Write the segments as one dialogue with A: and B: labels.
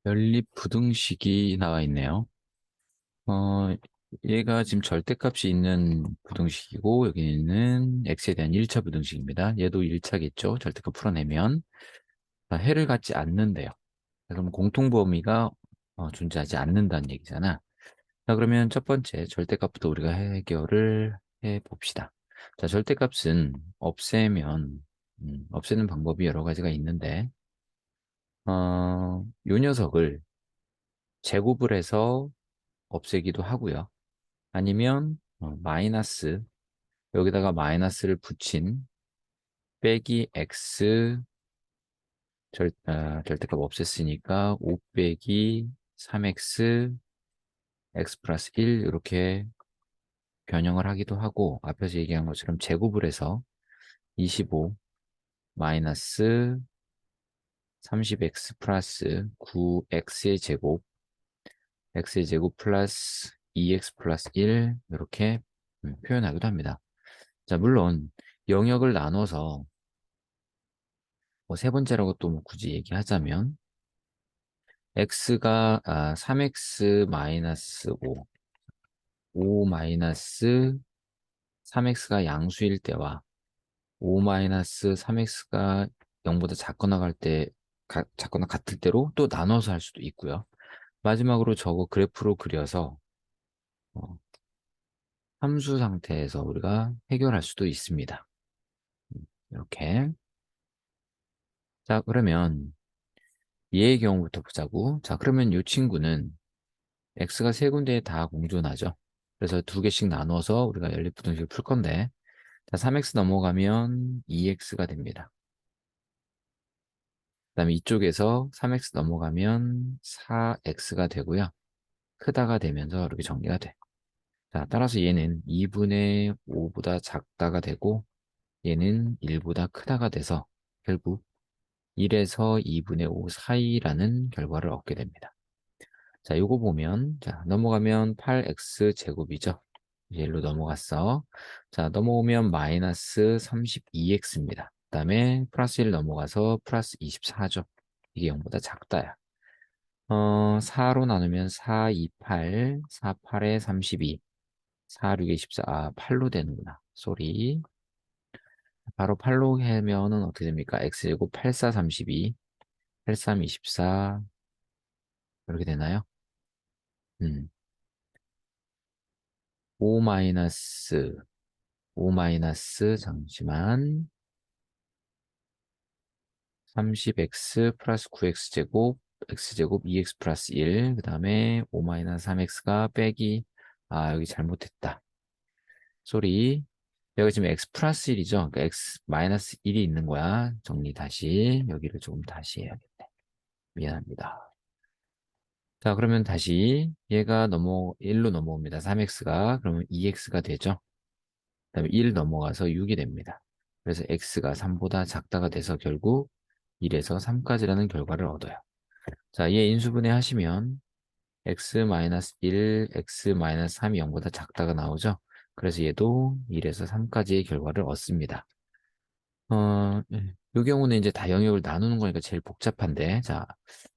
A: 연립부등식이 나와 있네요. 어, 얘가 지금 절대값이 있는 부등식이고, 여기는 x에 대한 1차 부등식입니다. 얘도 1차겠죠? 절대값 풀어내면. 해를 갖지 않는데요. 그럼 공통범위가 존재하지 않는다는 얘기잖아. 자, 그러면 첫 번째 절대값부터 우리가 해결을 해 봅시다. 자, 절대값은 없애는 방법이 여러 가지가 있는데, 요 녀석을 제곱을 해서 없애기도 하고요. 아니면 마이너스 여기다가 마이너스를 붙인 빼기 x 절대값 없앴으니까 5 빼기 3x x 플러스 1 이렇게 변형을 하기도 하고 앞에서 얘기한 것처럼 제곱을 해서 25 마이너스 30x 플러스 9x의 제곱 x의 제곱 플러스 2x 플러스 1 이렇게 표현하기도 합니다. 자, 물론 영역을 나눠서 세 번째라고 또뭐 굳이 얘기하자면 x가 3x 마이너스 5 마이너스 3x가 양수일 때와 5 마이너스 3x가 0보다 작거나 작거나 같을 때로 또 나눠서 할 수도 있고요. 마지막으로 저거 그래프로 그려서 어, 함수 상태에서 우리가 해결할 수도 있습니다. 이렇게. 자, 그러면 얘의 경우부터 보자고. 자, 그러면 이 친구는 x가 세 군데에 다 공존하죠. 그래서 두 개씩 나눠서 우리가 연립부등식을 풀 건데, 자, 3x 넘어가면 2x가 됩니다. 그 다음에 이쪽에서 3x 넘어가면 4x가 되고요. 크다가 되면서 이렇게 정리가 돼. 자, 따라서 얘는 2분의 5보다 작다가 되고, 얘는 1보다 크다가 돼서 결국 1에서 2분의 5 사이라는 결과를 얻게 됩니다. 자, 요거 보면, 자, 넘어가면 8x 제곱이죠. 이제 일로 넘어갔어. 자, 넘어오면 마이너스 32x입니다. 그 다음에 플러스 1 넘어가서 플러스 24죠. 이게 0보다 작다야. 4로 나누면 4, 2, 8, 4, 8에 32, 4, 6에 14, 8로 되는구나. 쏘리. 바로 8로 하면은 어떻게 됩니까? x제곱 8, 4, 32, 8, 3, 24, 이렇게 되나요? 음. 5 마이너스 5 마이너스 잠시만 30x 플러스 9x 제곱 x제곱 2x 플러스 1 그 다음에 5 마이너스 3x가 빼기 여기 잘못했다 쏘리 여기 지금 x 플러스 1이죠 그러니까 x 마이너스 1이 있는 거야 정리 다시 여기를 조금 다시 해야겠네 미안합니다 자 그러면 다시 얘가 1로 넘어옵니다 3x가 그러면 2x가 되죠 그다음에 1 넘어가서 6이 됩니다. 그래서 x가 3보다 작다가 돼서 결국 1에서 3까지라는 결과를 얻어요. 자, 얘 인수분해 하시면 x-1, x-3이 0보다 작다가 나오죠. 그래서 얘도 1에서 3까지의 결과를 얻습니다. 이 경우는 이제 다 영역을 나누는 거니까 제일 복잡한데, 자,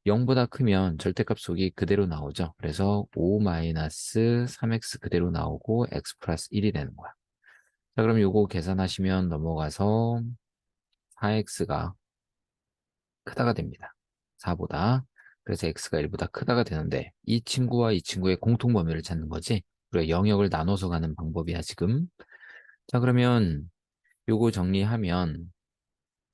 A: 0보다 크면 절대값 속이 그대로 나오죠. 그래서 5-3x 그대로 나오고 x 플러스 1이 되는 거야. 자, 그럼 요거 계산하시면 넘어가서 4x가 크다가 됩니다. 4보다. 그래서 x가 1보다 크다가 되는데 이 친구와 이 친구의 공통 범위를 찾는 거지. 우리가 영역을 나눠서 가는 방법이야, 지금. 자, 그러면 요거 정리하면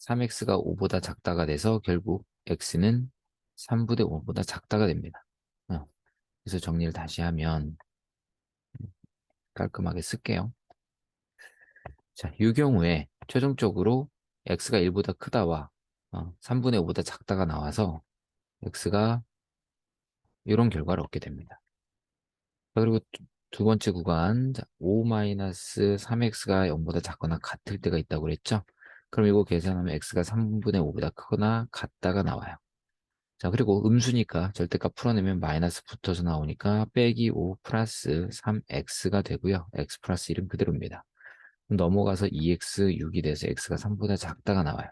A: 3x가 5보다 작다가 돼서 결국 x는 3분의 5보다 작다가 됩니다. 그래서 정리를 다시 하면 깔끔하게 쓸게요. 자, 이 경우에 최종적으로 x가 1보다 크다와 3분의 5보다 작다가 나와서 x가 이런 결과를 얻게 됩니다. 자, 그리고 두 번째 구간 5-3x가 0보다 작거나 같을 때가 있다고 그랬죠? 그럼 이거 계산하면 x가 3분의 5보다 크거나 같다가 나와요. 자, 그리고 음수니까 절대값 풀어내면 마이너스 붙어서 나오니까 빼기 5 플러스 3x가 되고요. x 플러스 1은 그대로입니다. 넘어가서 2x 6이 돼서 x가 3보다 작다가 나와요.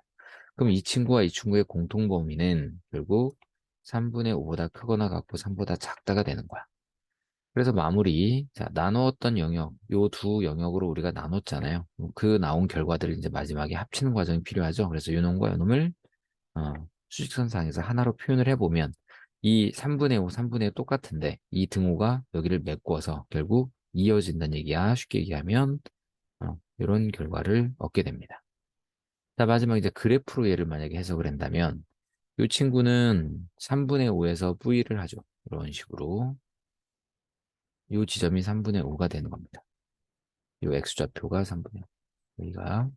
A: 그럼 이 친구와 이 친구의 공통 범위는 결국 3분의 5보다 크거나 같고 3보다 작다가 되는 거야. 그래서 마무리, 자, 나누었던 영역, 요 두 영역으로 우리가 나눴잖아요. 그 나온 결과들을 이제 마지막에 합치는 과정이 필요하죠. 그래서 요놈과 요놈을 수직선상에서 하나로 표현을 해보면 이 3분의 5, 3분의 5 똑같은데 이 등호가 여기를 메꿔서 결국 이어진다는 얘기야. 쉽게 얘기하면 이런 결과를 얻게 됩니다. 자, 마지막 이제 그래프로 얘를 만약에 해석을 한다면 이 친구는 3분의 5에서 V를 하죠. 이런 식으로 이 지점이 3분의 5가 되는 겁니다. 이 X좌표가 3분의 5. 여기가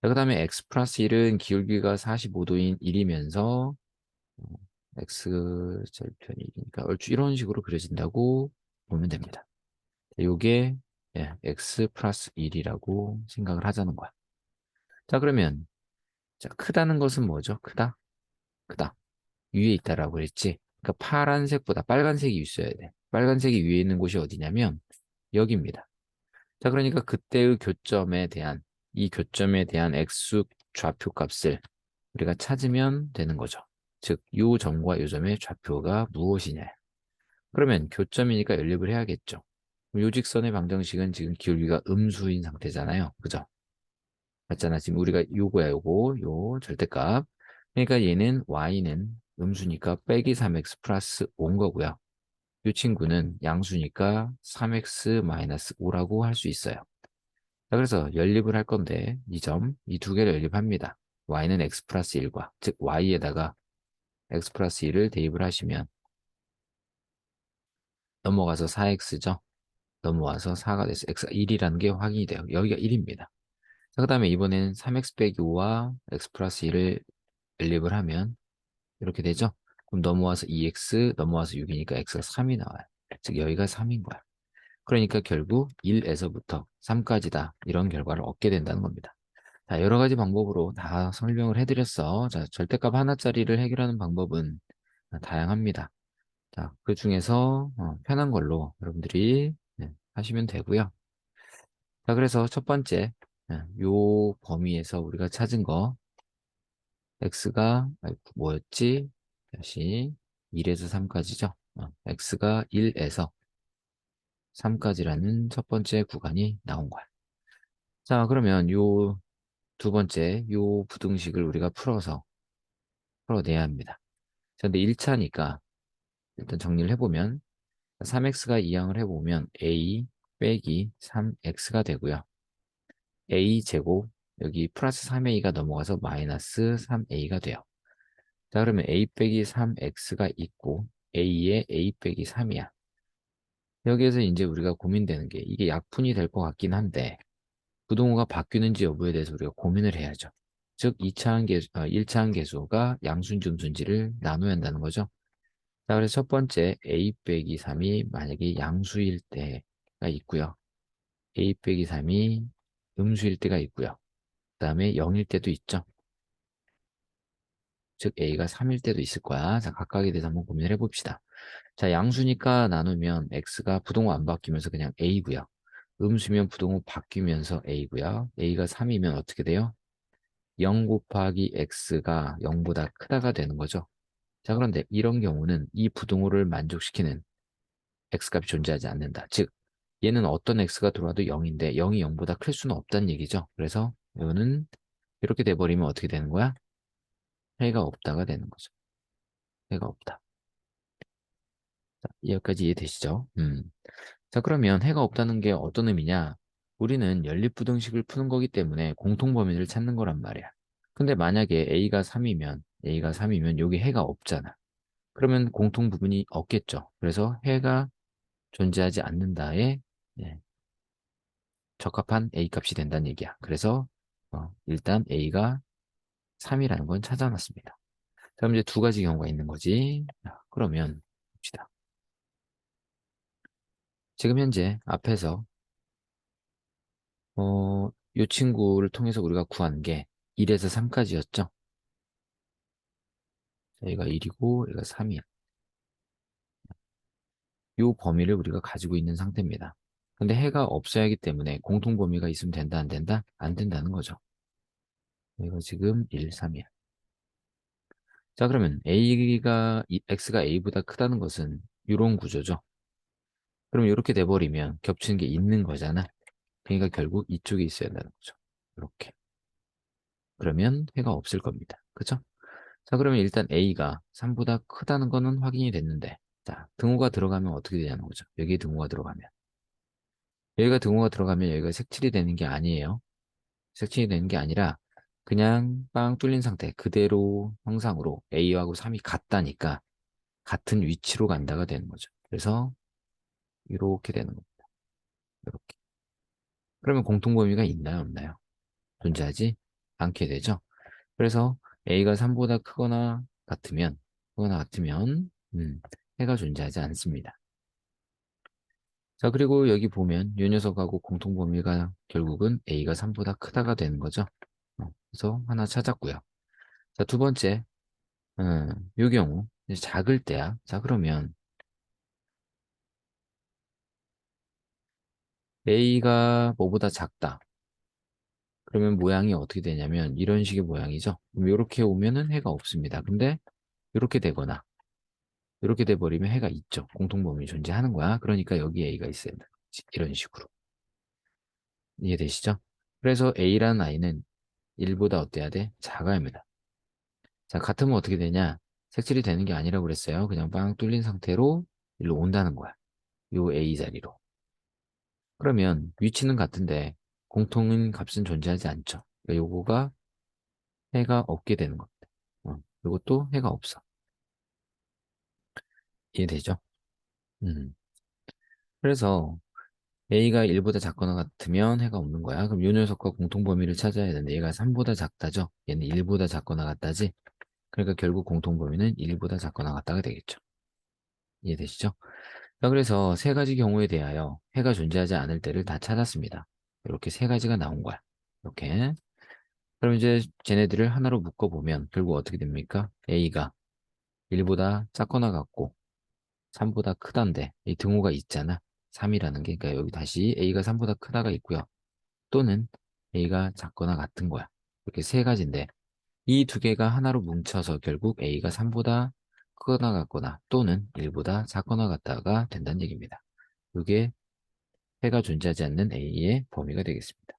A: 그 다음에 X 플러스 1은 기울기가 45도인 1이면서 X절편 1이니까 얼추 이런 식으로 그려진다고 보면 됩니다. 요게 X 플러스 1이라고 생각을 하자는 거야. 자, 그러면 자, 크다는 것은 뭐죠? 크다? 크다. 위에 있다라고 그랬지? 그러니까 파란색보다 빨간색이 있어야 돼. 빨간색이 위에 있는 곳이 어디냐면 여기입니다. 자, 그러니까 그때의 교점에 대한 이 교점에 대한 X 좌표 값을 우리가 찾으면 되는 거죠. 즉, 요 점과 요 점의 좌표가 무엇이냐. 그러면 교점이니까 연립을 해야겠죠. 요 직선의 방정식은 지금 기울기가 음수인 상태잖아요. 그죠? 맞잖아. 지금 우리가 요거야, 요거, 요 절대값. 그러니까 얘는 y는 음수니까 빼기 3x 플러스 5인 거고요. 요 친구는 양수니까 3x 마이너스 5라고 할 수 있어요. 자, 그래서 연립을 할 건데 이 점, 이 두 개를 연립합니다. y는 x 플러스 1과 즉 y에다가 x 플러스 1을 대입을 하시면 넘어가서 4x죠. 넘어와서 4가 돼서 x가 1이라는 게 확인이 돼요. 여기가 1입니다. 자, 그 다음에 이번에는 3x 빼기 5와 x 플러스 1을 연립을 하면 이렇게 되죠. 그럼 넘어와서 2x, 넘어와서 6이니까 x가 3이 나와요. 즉 여기가 3인 거야. 그러니까 결국 1에서부터 3까지다. 이런 결과를 얻게 된다는 겁니다. 자, 여러 가지 방법으로 다 설명을 해드렸어. 자, 절대값 하나짜리를 해결하는 방법은 다양합니다. 자, 그 중에서 편한 걸로 여러분들이 하시면 되고요. 자, 그래서 첫 번째, 요 범위에서 우리가 찾은 거, x가 뭐였지? 다시 1에서 3까지죠. x가 1에서 3까지라는 첫 번째 구간이 나온 거야. 자, 그러면 요 두 번째, 요 부등식을 우리가 풀어내야 합니다. 자, 근데 1차니까 일단 정리를 해보면 3x가 이항을 해보면 a 빼기 3x가 되고요. a 제곱 여기 플러스 3a가 넘어가서 마이너스 3a가 돼요. 자, 그러면 a 빼기 3x가 있고 a에 a 빼기 3이야. 여기에서 이제 우리가 고민되는 게 이게 약분이 될 것 같긴 한데 부동호가 바뀌는지 여부에 대해서 우리가 고민을 해야죠. 즉 2차항 계수, 1차항 계수가 양수인지 음수인지를 나눠야 한다는 거죠. 자, 그래서 첫 번째 a 빼기 3이 만약에 양수일 때가 있고요. a 빼기 3이 음수일 때가 있고요. 그 다음에 0일 때도 있죠. 즉 a가 3일 때도 있을 거야. 자, 각각에 대해서 한번 고민을 해봅시다. 자, 양수니까 나누면 x가 부동호 안 바뀌면서 그냥 a고요. 음수면 부동호 바뀌면서 a고요. a가 3이면 어떻게 돼요? 0 곱하기 x가 0보다 크다가 되는 거죠. 자, 그런데 이런 경우는 이 부동호를 만족시키는 x값이 존재하지 않는다. 즉, 얘는 어떤 x가 들어와도 0인데 0이 0보다 클 수는 없다는 얘기죠. 그래서 이거는 이렇게 돼버리면 어떻게 되는 거야? 해가 없다가 되는 거죠. 해가 없다. 자, 여기까지 이해되시죠? 자, 그러면 해가 없다는 게 어떤 의미냐? 우리는 연립부등식을 푸는 거기 때문에 공통범위를 찾는 거란 말이야. 근데 만약에 a가 3이면 여기 해가 없잖아. 그러면 공통 부분이 없겠죠. 그래서 해가 존재하지 않는다에 예, 적합한 a 값이 된다는 얘기야. 그래서 일단 a가 3이라는 건 찾아놨습니다. 그럼 이제 두 가지 경우가 있는 거지. 자, 그러면 봅시다. 지금 현재 앞에서 이 친구를 통해서 우리가 구한 게 1에서 3까지였죠. 여기가 1이고 여기가 3이야. 이 범위를 우리가 가지고 있는 상태입니다. 근데 해가 없어야 하기 때문에 공통 범위가 있으면 된다, 안 된다? 안 된다는 거죠. 여기가 지금 1, 3이야. 자, 그러면 x가 a보다 크다는 것은 이런 구조죠. 그럼 이렇게 돼버리면 겹치는 게 있는 거잖아. 그러니까 결국 이쪽에 있어야 한다는 거죠. 이렇게. 그러면 해가 없을 겁니다. 그죠? 자, 그러면 일단 a가 3보다 크다는 거는 확인이 됐는데, 자, 등호가 들어가면 어떻게 되냐는 거죠. 여기 등호가 들어가면. 여기가 등호가 들어가면 여기가 색칠이 되는 게 아니에요. 색칠이 되는 게 아니라 그냥 빵 뚫린 상태 그대로 형상으로 A하고 3이 같다니까 같은 위치로 간다가 되는 거죠. 그래서 이렇게 되는 겁니다. 이렇게. 그러면 공통범위가 있나요, 없나요? 존재하지 않게 되죠. 그래서 A가 3보다 크거나 같으면 해가 존재하지 않습니다. 자, 그리고 여기 보면 이 녀석하고 공통범위가 결국은 A가 3보다 크다가 되는 거죠. 그래서 하나 찾았고요. 자, 두 번째, 이 경우 이제 작을 때야. 자, 그러면 A가 뭐보다 작다. 그러면 모양이 어떻게 되냐면 이런 식의 모양이죠. 그럼 이렇게 오면은 해가 없습니다. 근데 이렇게 되거나 이렇게 돼버리면 해가 있죠. 공통범위 존재하는 거야. 그러니까 여기 A가 있어야 된다. 이런 식으로. 이해되시죠? 그래서 A라는 아이는 1보다 어때야 돼? 작아야 합니다. 자, 같으면 어떻게 되냐? 색칠이 되는 게 아니라고 그랬어요. 그냥 빵 뚫린 상태로 일로 온다는 거야. 요 A 자리로. 그러면 위치는 같은데 공통인 값은 존재하지 않죠. 그러니까 요거가 해가 없게 되는 겁니다. 요것도 해가 없어. 이해되죠? 음. 그래서 A가 1보다 작거나 같으면 해가 없는 거야. 그럼 요 녀석과 공통 범위를 찾아야 되는데 얘가 3보다 작다죠? 얘는 1보다 작거나 같다지? 그러니까 결국 공통 범위는 1보다 작거나 같다가 되겠죠. 이해되시죠? 자, 그래서 세 가지 경우에 대하여 해가 존재하지 않을 때를 다 찾았습니다. 이렇게 세 가지가 나온 거야. 이렇게. 그럼 이제 쟤네들을 하나로 묶어보면 결국 어떻게 됩니까? A가 1보다 작거나 같고 3보다 크단데 이 등호가 있잖아. 3이라는 게. 그러니까 여기 다시 A가 3보다 크다가 있고요. 또는 A가 작거나 같은 거야. 이렇게 세 가지인데 이 두 개가 하나로 뭉쳐서 결국 A가 3보다 크거나 같거나 또는 1보다 작거나 같다가 된다는 얘기입니다. 이게 해가 존재하지 않는 A의 범위가 되겠습니다.